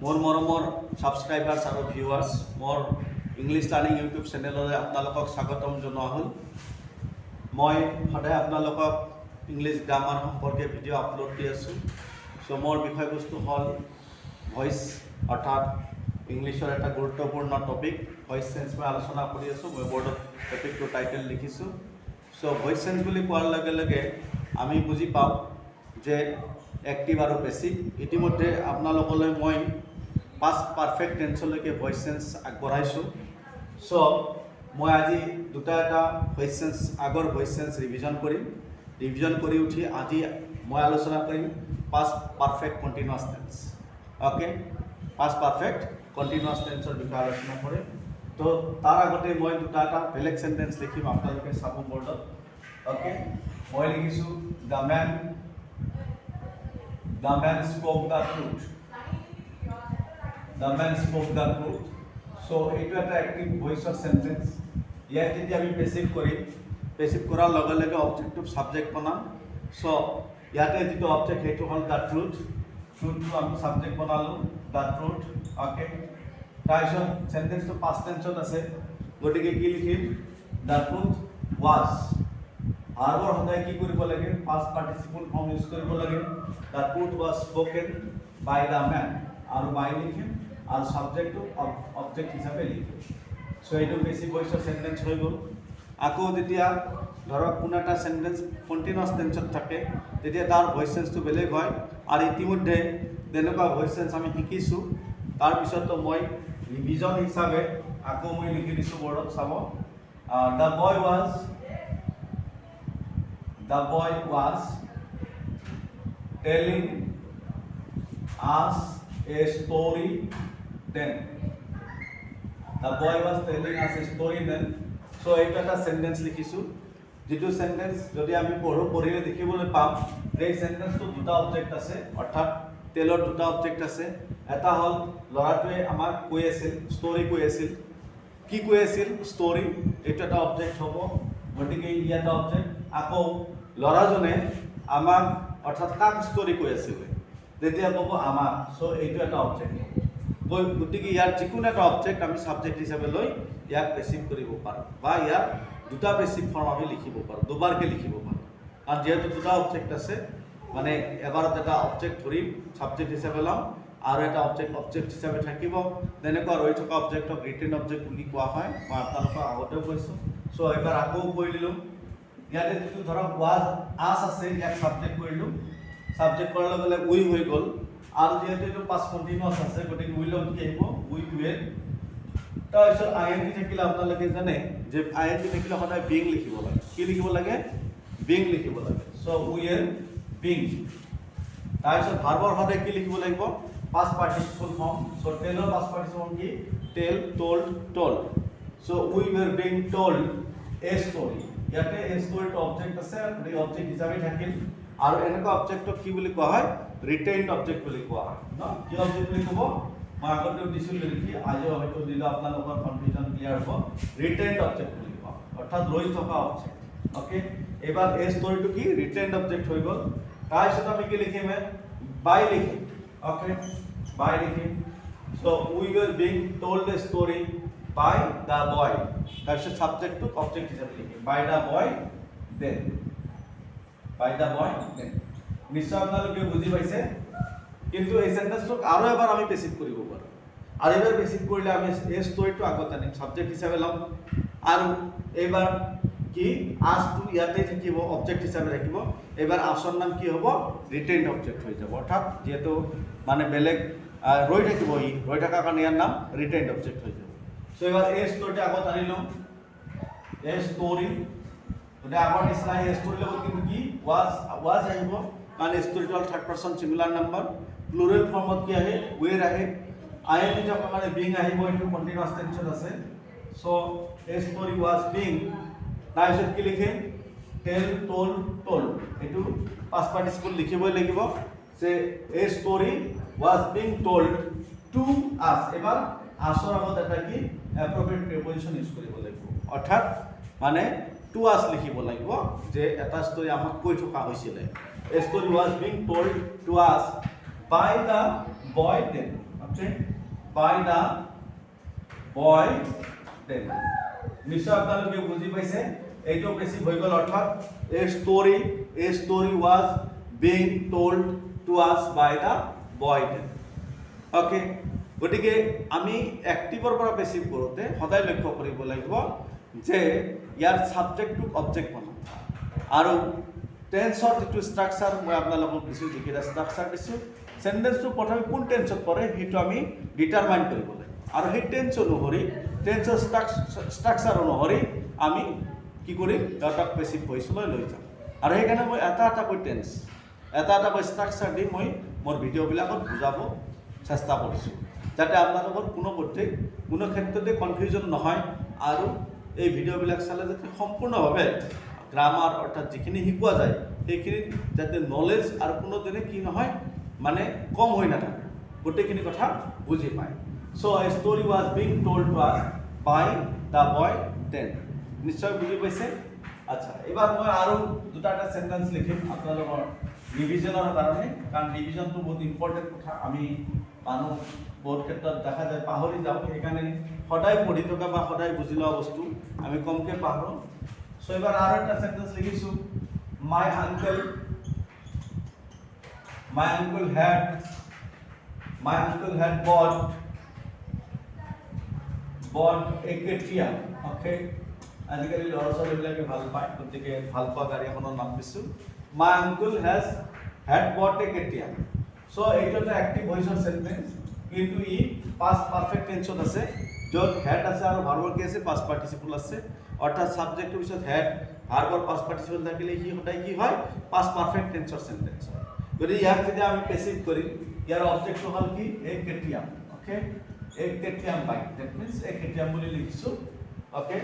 मोर मरমৰ সাবস্ক্ৰাইবাৰ্স আৰু viewers more English learning YouTube चेनेलলৈ আপোনালোকক স্বাগতম জনোৱা হ'ল। মই সদায় আপোনালোকক इंग्लिश গ্ৰামাৰ সম্পৰ্কে ভিডিঅ' আপলোড দি আছোঁ। সো মোৰ বিষয়বস্তু হ'ল ভইচ অৰ্থাৎ ইংলিছৰ এটা গুৰুত্বপূৰ্ণ টপিক ভইচ চেঞ্জ মই আলোচনা কৰি আছোঁ। মই বৰ্ডত টপিকটোৰ টাইটেল লিখিছোঁ। সো ভইচ চেঞ্জ বুলি কোৱাৰ লগে লগে আমি বুজি পাওঁ যে एक्टिव और पेसिव इतिमध्ये आपनालोकলৈ মই पास्ट परफेक्ट टेन्सলৈকে ভয়েস চেঞ্জ আগবঢ়াইছোঁ। सो মই আজি দুটা ভয়েস চেঞ্জ আগৰ ভয়েস চেঞ্জ ৰিভিজন কৰি উঠি আজি মই আলোচনা কৰিম past perfect continuous tense. Okay, past perfect continuous টেন্সৰ বিষয়ে আলোচনা কৰিম। তো তাৰ আগতে মই দুটা বেলেগ সেন্টেন্স লিখিম, আপোনালোকে চাব বৰ্ডত। ओके, মই লিখিছোঁ The man spoke the truth. The man spoke the truth. So, it was an active voice of sentence. Yet, if we passive kora lage objective subject banam. So, yet the object hetu hol the truth. Truth to ami subject banalu the truth. Okay. Taishon sentence to past tense ase. Gotike ki likhim the truth was. आरवर होता की কৰিব লাগে past participle form use কৰিব লাগে। The truth was spoken by the man আৰু by লিখিম আৰু subject to object হিচাপে লিখিম। সো এইটো বেছি ভয়েস সেন্টেন্স হৈ গ'ল। আকৌ যেতিয়া ধৰক কোনো এটা সেন্টেন্স কন্টিনিউয়াস টেন্সত থাকে তেতিয়া তাৰ ভয়েস চেঞ্জটো বেলেগ হয়। আৰু ইতিমধ্যে তেনেকুৱা ভয়েস চেঞ্জ আমি শিকিছোঁ। তাৰ পিছত মই ৰিভিজন হিচাপে আকৌ মই লিখি দিছোঁ বৰ্ডত চাব। The boy was telling us a story then. The boy was telling us a story then. So এটা সেন্টেন্স লিখিছো, যেটো সেন্টেন্স যদি আমি পঢ়িলে দেখিবলৈ পাম যে সেন্টেন্সটো দুটা অবজেক্ট আছে, অৰ্থাৎ তেলৰ দুটা অবজেক্ট আছে। এটা হল লৰাটোৱে আমাক কৈ আছিল, ষ্টৰী কৈ আছিল। কি কৈ আছিল? ষ্টৰী। এটা এটা অবজেক্ট হ'ব, গতিকে ই এটা অবজেক্ট। আকৌ লৰাজনে আমাক অৰ্থাৎ কাক ষ্টৰী কৈ আছিল তেতিয়া ক'ব আমাক। সো এইটো এটা অবজেক্ট। গতিকে ইয়াৰ যিকোনো এটা অবজেক্ট আমি সাবজেক্ট হিচাপে লৈ ইয়াক পেসিভ কৰিব পাৰোঁ বা ইয়াৰ দুটা পেসিভ ফৰ্ম আমি লিখিব পাৰোঁ, দুবাৰকে লিখিব পাৰোঁ। কাৰণ যেহেতু দুটা অবজেক্ট আছে মানে এবাৰত এটা অবজেক্ট ধৰিম সাবজেক্ট হিচাপে ল'ম আৰু এটা অবজেক্ট হিচাপে থাকিব। তেনেকুৱা ৰৈ থকা অবজেক্টক ৰিটেন অবজেক্ট বুলি কোৱা হয়। মই আপোনালোকক আগতেও কৈছোঁ। সো এবাৰ আকৌ কৈ দিলোঁ। ইয়াতে যেটো ধৰক ওয়াজ আস আছে, ইয়াক সাবজেক্ট কৰিলোঁ। সাবজেক্ট কৰাৰ লগে লগে উই হৈ গ'ল। আৰু যেহেতু এইটো পাষ্ট কন্টিনিউয়াস আছে গতিকে উই লগ কি আহিব? উই উইল। তাৰপিছত আইএনজি থাকিলে আপোনালোকে জানে যে আইএনজি থাকিলে সদায় বিং লিখিব লাগে। কি লিখিব লাগে? বিং লিখিব লাগে। So will being. তাৰপিছত ভাৰ্বৰ সদায় কি লিখিব লাগিব? Past participle form. সো টেলৰ পাষ্ট পাৰ্টিচিপল কি? Tell, told, told. So we were being told a story. ইয়াতে এ স্টোরিটো অবজেক্ট আছে, এই অবজেক্ট হিচাপে থাকিল। আৰু এনেকুৱা অবজেক্টক কি বুলি কোৱা হয়? ৰিটেইনড অবজেক্ট বুলি কোৱা হয়। ন কি অবজেক্ট বুলি ক'ব? মই আগতেও দিছিলোঁ লিখি, আজিও হয়তো দিলে আপোনালোকৰ কনফিউজন ক্লিয়াৰ হ'ব। ৰিটেইনড অবজেক্ট বুলি কোৱা হয়, অৰ্থাৎ ৰৈ থকা অবজেক্ট। ওকে, এবাৰ এই ষ্টৰিটো কি? ৰিটেইনড অবজেক্ট হৈ গ'ল। তাৰপিছত আমি কি লিখিম? বাই লিখিম। ওকে, বাই লিখিম। So we were being told a story by the boy. তাৰপিছত সাবজেক্টটো অবজেক্ট হিচাপে লিখিম। by the boy then. by the boy then. নিশ্চয় আপোনালোকে বুজি পাইছে। কিন্তু এই সেন্টেন্সটোক আৰু এবাৰ আমি পেসিভ কৰিব পাৰোঁ। আৰু এবাৰ পেসিভ কৰিলে আমি এই ষ্টৰিটো আগত আনিম, সাবজেক্ট হিচাপে ল'ম। আৰু এইবাৰ কি আজটো ইয়াতে থাকিব, অবজেক্ট হিচাপে থাকিব। এবাৰ আসৰ নাম কি হ'ব? ৰিটেইনড অবজেক্ট হৈ যাব। অৰ্থাৎ যেহেতু মানে বেলেগ ৰৈ থাকিব, ই ৰৈ থকাৰ কাৰণে ইয়াৰ নাম ৰিটেইনড অবজেক্ট হৈ যাব। সো এবাৰ এই ষ্টৰিটো আগত আনিলোঁ। এই ষ্টৰি গতিকে আগৰ নিচিনা এই ষ্টৰিৰ লগত কিন্তু কি ওয়াজ আহিব, কাৰণ ষ্টৰিটো হ'ল third person singular number. Plural ফৰ্মত কি আহে? উইৰ আহে। আইএনজি থকাৰ কাৰণে বিং আহিব, এইটো কন্টিনিউয়াস টেন্সত আছে। সো এই ষ্টৰি ওয়াজ বিং। তাৰপিছত কি লিখিম? টেল, টোল্ড, টোল্ড। এইটো পাষ্ট পাৰ্টিচিপল লিখিবই লাগিব যে এই story was being told to আস। এবাৰ আসৰ আগত এটা কি এপ্ৰোপ্ৰিয়েট প্ৰিপজিশন ইউজ কৰিব লাগিব, অৰ্থাৎ মানে টু আস লিখিব লাগিব যে এটা ষ্টৰি আমাক কৈ থকা হৈছিলে। A story was being told to us by the boy then. okay by the boy then নিশ্চয় আপোনালোকে বুজি পাইছে এইটো বেছি হৈ গল অৰ্থাৎ a story was being told to us by the boy then okay গটিকে আমি অ্যাক্টিভৰ পৰা পেসিভ কৰোতে সদায় লক্ষ্য কৰিব লাগিব যে ইয়াৰ সাবজেক্ট টু অবজেক্ট বনাম আৰু টেন্সৰ যেটো স্ট্ৰাকচাৰ মই আপোনালোকক দিছো যিকেইটা স্ট্ৰাকচাৰ দিছো সেন্টেন্সটো প্ৰথমে কোন টেন্সত পৰে হেতু আমি ডিটাৰমাইন কৰিব লাগে আৰু সেই টেন্স অনুসৰি টেন্সৰ স্ট্ৰাকচাৰ অনুসৰি আমি কি কৰিম ডটক পেসিভ ভয়েসলৈ লৈ যাম আৰু সেইকাৰণে মই এটা কৈ টেন্স এটা কৈ স্ট্ৰাকচাৰ দি মই মোৰ ভিডিঅ'বিলাকত বুজাব চেষ্টা কৰিছো যাতে আপোনালোকৰ কোনো ক্ষেত্ৰতে কনফিউজন নহয় আৰু এই ভিডিঅ'বিলাক চালে যাতে সম্পূৰ্ণভাৱে গ্ৰামাৰ অৰ্থাৎ যিখিনি শিকোৱা যায় সেইখিনি যাতে নলেজ আৰু কোনো দিনে কি নহয় মানে কম হৈ নাথাকে গোটেইখিনি কথা বুজি পায় so a story was being told to us by the boy then নিশ্চয় বুজি পাইছে আচ্ছা এবাৰ মই আৰু দুটা সেন্টেন্স লিখিম আপোনালোকৰ ৰিভিজনৰ কাৰণে কাৰণ ৰিভিজনটো বহুত ইম্পৰ্টেন্ট কথা আমি মানুহ বহুত ক্ষেত্ৰত দেখা যায় পাহৰি যাওঁ সেইকাৰণে সদায় পঢ়ি থকা বা সদায় বুজি লোৱা বস্তু আমি কমকে পাহৰো সো এবাৰ আৰু এটা সেন্টেন্স লিখিছো my uncle had bought a KTM okay আজিকালি ল'ৰা ছোৱালীবিলাকে ভাল পায় গতিকে ভাল পোৱা গাড়ী এখনৰ নাম দিছো my uncle had bought a KTM so এইটো এটা অ্যাক্টিভ ভয়েসৰ সেন্টেন্স কিন্তু ই পাস্ট পাৰফেক্ট টেন্সত আছে য'ত হেড আছে আৰু ভাৰ্বৰ কি আছে পাস্ট পাৰ্টিসিপল আছে অৰ্থাৎ সাবজেক্টৰ পিছত হেড ভাৰ্বৰ পাস্ট পাৰ্টিসিপল থাকিলে কি সদায় কি হয় পাস্ট পাৰফেক্ট টেন্সৰ সেন্টেন্স হয় যদি ইয়াক যদি আমি পেসিভ কৰি ইয়াৰ অবজেক্ট হল কি a KTM okay a KTM bike that means a KTM বুলি লিখিছো ওকে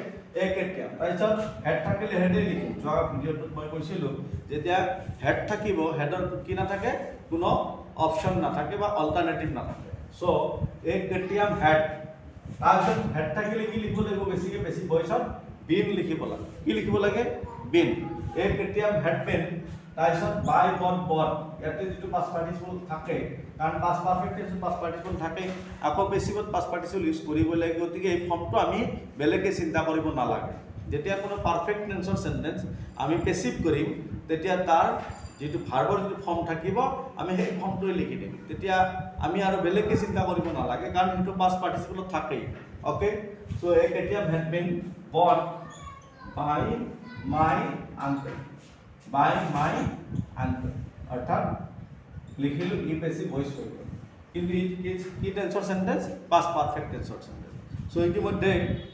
a KTM তাৰপিছত হেড থাকিলে হেডে লিখিম যোৱা ভিডিঅ'টোত মই কৈছিলো যেতিয়া হেড থাকিব হেডৰ কি নাথাকে কোনো অপশন নাথাকে বা অল্টাৰনেটিভ নাথাকে সো a KTM হেড তাৰপিছত হেড থাকিলে কি লিখিব লাগিব বেছি ভয়েসত বিন লিখিব লাগে কি লিখিব লাগে been a KTM had been তাৰপিছত বাই বট ইয়াতে যেটো পাস্ট পাৰ্টিসিপল থাকে কাৰণ পাস্ট পাৰফেক্ট টেন্সত পাস্ট পাৰ্টিসিপল থাকে আকৌ পেসিভত পাস্ট পাৰ্টিসিপল ইউজ কৰিব লাগে গতিকে এই ফৰ্মটো আমি বেলেগে চিন্তা কৰিব নালাগে যেতিয়া কোনো পাৰফেক্ট টেন্সৰ সেন্টেন্স আমি পেসিভ কৰিম তেতিয়া তাৰ যেটো ভাৰ্বৰ যেটো ফৰ্ম থাকিব আমি সেই ফৰ্মটো লিখি দিম তেতিয়া আমি আৰু বেলেগে চিন্তা কৰিব নালাগে কাৰণ হেতু পাস্ট পার্টিসিপলত থাকে okay so a KTM had been bought by my uncle অর্থাৎ লিখিলো ই পেসিভ ভয়েস হৈ গ'ল কিন্তু কি টেন্সৰ সেন্টেন্স পাস্ট পাৰফেক্ট টেন্সৰ সেন্টেন্স সো ইতিমধ্যে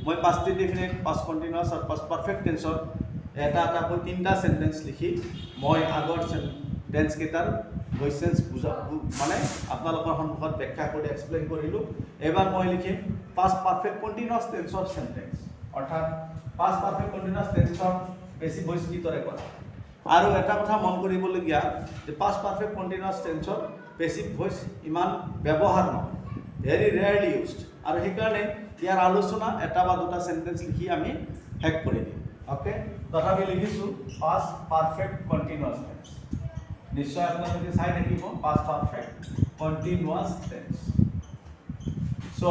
মই পাস্ট ইনডিফিনিট পাস্ট কন্টিনিউয়াস আৰু পাস্ট পাৰফেক্ট টেন্সৰ এটা কৈ তিনটা সেন্টেন্স লিখি মই আগৰ টেন্স কেইটাৰ ভয়েসেন্স বুজা মানে আপোনালোকৰ সন্মুখত ব্যাখ্যা কৰি এক্সপ্লেইন কৰিলো এবাৰ মই লিখিম পাস্ট পাৰফেক্ট কন্টিনিউয়াস টেন্সৰ সেন্টেন্স অৰ্থাৎ পাস্ট পাৰফেক্ট কন্টিনিউয়াস টেন্সৰ পেসিভ ভয়েস কি তৰে কৰা আৰু এটা কথা মন কৰিবলগীয়া যে পাস্ট পাৰফেক্ট কন্টিনিউয়াস টেন্সৰ পেসিভ ভয়েস ইমান ব্যৱহাৰ নহয় ভেৰি ৰেয়াৰলি ইউজড আৰু সেইকাৰণে ইয়াৰ আলোচনা এটা বা দুটা সেন্টেন্স লিখি আমি হেক কৰি দিম ওকে তথাপি লিখিছো পাস্ট পারফেক্ট কন্টিনিউয়াস টেন্স নিশ্চয় আপোনালোকে চাই থাকিব past perfect continuous tense so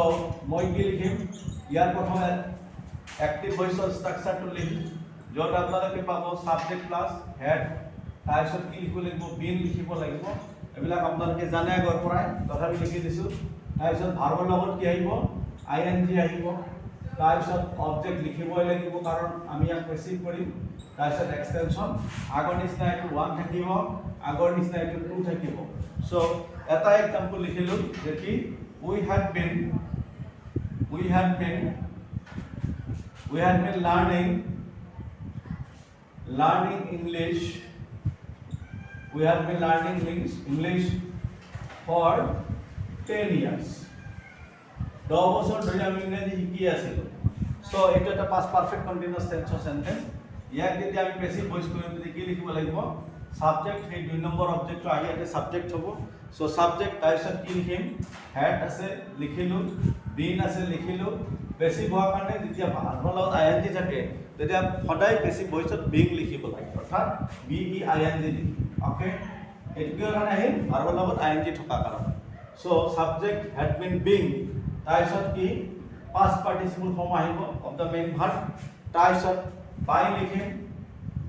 মই কি লিখিম ইয়াৰ প্ৰথমে অ্যাক্টিভ ভয়েসৰ স্ট্ৰাকচাৰটো লিখিম য'ত আপোনালোকে পাব সাবজেক্ট প্লাস হেড তাৰপিছত কি লিখিব লাগিব বিন লিখিব লাগিব এইবিলাক আপোনালোকে জানে আগৰ পৰাই তথাপি লিখি দিছো তাৰপিছত ভাৰ্বৰ লগত কি আহিব আইএনজি আহিব তাৰপিছত অবজেক্ট লিখিবই লাগিব কাৰণ আমি ইয়াক পেসিভ কৰিম তাৰপিছত এক্সটেনশন আগৰ নিচিনা এইটো 1 থাকিব আগৰ নিচিনা এইটো 2 থাকিব সো এটা এক্সাম্পল লিখিলো যে কি we had been learning English. We have been learning English for 10 years. 10 বছৰ ধৰি আমি ইংৰাজী শিকি আছিলো সো এটা এটা পাস্ট পাৰফেক্ট কন্টিনিউয়াস টেন্সৰ সেন্টেন্স ইয়াক যদি আমি পেসিভ ভয়েস কৰিম তেতিয়া কি লিখিব লাগিব সাবজেক্ট এই 2 নম্বৰ অবজেক্টটো আগে এটা সাবজেক্ট হ'ব সো সাবজেক্ট তাৰপিছত কি লিখিম হেড আছে লিখিলো বিন আছে লিখিলো পেসিভ হোৱাৰ কাৰণে যেতিয়া ভাৰ্বৰ লগত আইএনজি থাকে তেতিয়া সদায় পেসিভ ভয়েসত বিং লিখিব লাগে অৰ্থাৎ B E I N G okay এটুকুৰ কাৰণে আহিল ভাৰ্বৰ লগত আইএনজি থকা কাৰণে So subject had been being তাৰপিছত কি past participle form আহিব of the main verb তাৰপিছত by লিখিম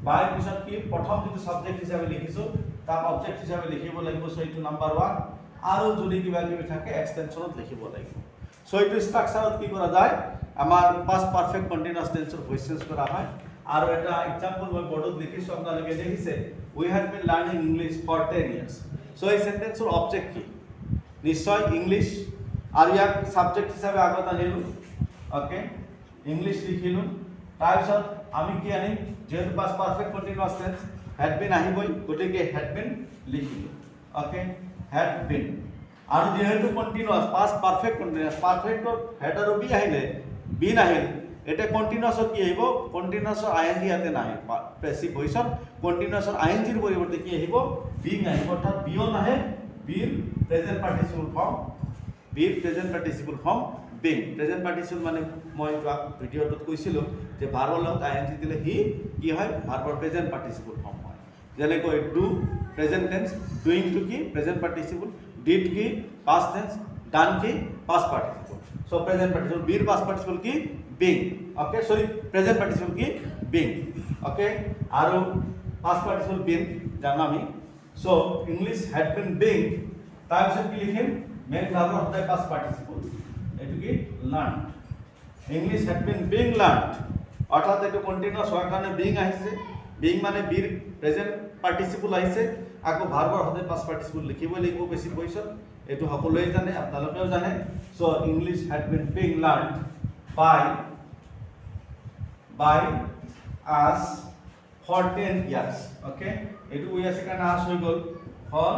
by পিছত কি প্ৰথম যেটো সাবজেক্ট হিচাপে লিখিছো তাক অবজেক্ট হিচাপে লিখিব লাগিব সো এইটো নাম্বাৰ 1 আৰু যদি কিবা কিবি থাকে এক্সটেনশনত লিখিব লাগিব সো এইটো স্ট্ৰাকচাৰত কি কৰা যায় আমাৰ past perfect continuous tense voice change কৰা হয় আৰু এটা एग्जांपल মই বোর্ডত লিখিছো আপোনালোকে দেখিছে we had been learning english for 10 years so এই সেন্টেন্সৰ অবজেক্ট কি নিশ্চয় ইংলিশ আৰ ইয়াক সাবজেক্ট হিসাবে আগত আনিলো ওকে ইংলিশ লিখিলো তাৰপিছত আমি কি আনিম যেহেতু past perfect continuous tense had been আহিবই গটিকে হ্যাড বিন লিখিলো ওকে হ্যাড বিন আর যেহেতু কন্টিনিউয়াস পাস পারফেক্ট কন্টিনিউয়াস পাৰফেক্টৰ হ্যাড আৰু বি আহিলে বিন আহিল এটা কন্টিনিউয়াসৰ কি আহিব কন্টিনিউয়াসৰ আইএনজি ইয়াতে নাহে পেসিভ ভয়েসৰ কন্টিনিউয়াসৰ আইএনজিৰ পৰিৱৰ্তে কি আহিব বিং আহিব অৰ্থাৎ বিও নাহে বিৰ present participle form being present participle form being present participle মানে মই ভিডিওটোত কৈছিলো যে ভাৰ্বৰ লগত আইএনজি দিলে হি কি হয় ভাৰ্বৰ প্রেজেন্ট পার্টিসিপল ফর্ম হয় যেনে কই ডু প্রেজেন্ট টেন্স ডুইং টু কি প্রেজেন্ট পার্টিসিপল ডিড কি পাস্ট টেন্স ডান কি past participle so present participle বীর পাস্ট পার্টিসিপল কি being okay sorry present participle কি being ওকে আর পাস্ট পার্টিসিপল being জানো আমি so English had been being তাৰপিছত কি লিখিম main verb of the past participle এটো কি learned english had been being learned অর্থাৎ এটো কন্টিনিউয়াস হওয়ার কারণে being আহিছে being মানে বীর প্রেজেন্ট পার্টিসিপল আহিছে আকৌ ভাৰ্বৰ হতে past participle লিখিব লাগিব বেছি পয়সা এটো সকলোৱে জানে আপোনালোকেও জানে so english had been being learned by us for 10 years okay এটো ওই আছে কারণে আস হৈ গল for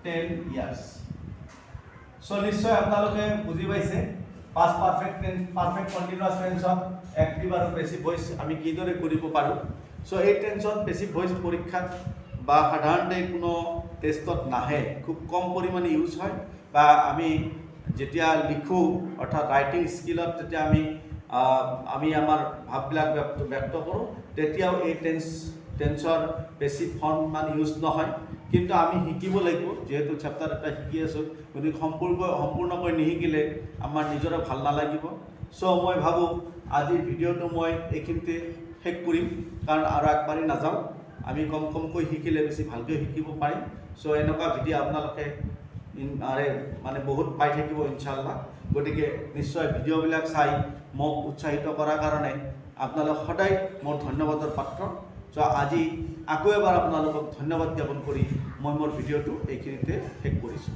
10 years সো নিশ্চয় আপোনালোকে বুজি পাইছে past perfect tense perfect continuous টেন্সত অ্যাক্টিভ আৰু প্যাসিভ ভয়েস আমি কিদৰে কৰিব পাৰো সো এই টেন্সত প্যাসিভ ভয়েস পৰীক্ষাত বা সাধাৰণতে কোনো টেষ্টত নাহে খুব কম পৰিমাণে ইউজ হয় বা আমি যেতিয়া লিখো অৰ্থাৎ ৰাইটিং স্কিলত যেতিয়া আমি আমাৰ ভাববিলাক ব্যক্ত কৰোঁ তেতিয়াও এই টেন্সৰ প্যাসিভ ফর্ম মানে ইউজ নহয় কিন্তু আমি শিকিব লাগিব যেহেতু চ্যাপ্টার এটা শিকি আছো যদি সম্পূৰ্ণকৈ নিশিকিলে আমাৰ নিজৰে ভাল নালাগিব সো মই ভাবো আজি ভিডিওটো মই এইখিনিতে শেষ কৰিম কাৰণ আৰু আগবাঢ়ি নাযাওঁ আমি কমকৈ শিকিলে বেছি ভালকৈ শিকিব পাৰিম সো এনেকুৱা ভিডিও আপোনালোকে মানে বহুত পাই থাকিব ইনশাআল্লাহ গতিকে নিশ্চয় ভিডিওবিলাক চাই মোক উৎসাহিত কৰাৰ কাৰণে আপোনালোক সদায় মোৰ ধন্যবাদৰ পাত্ৰ সো আজি আকৌ এবাৰ আপোনালোকক ধন্যবাদ জ্ঞাপন কৰি মই মোৰ ভিডিওটো এইখিনিতে শেষ কৰিছোঁ।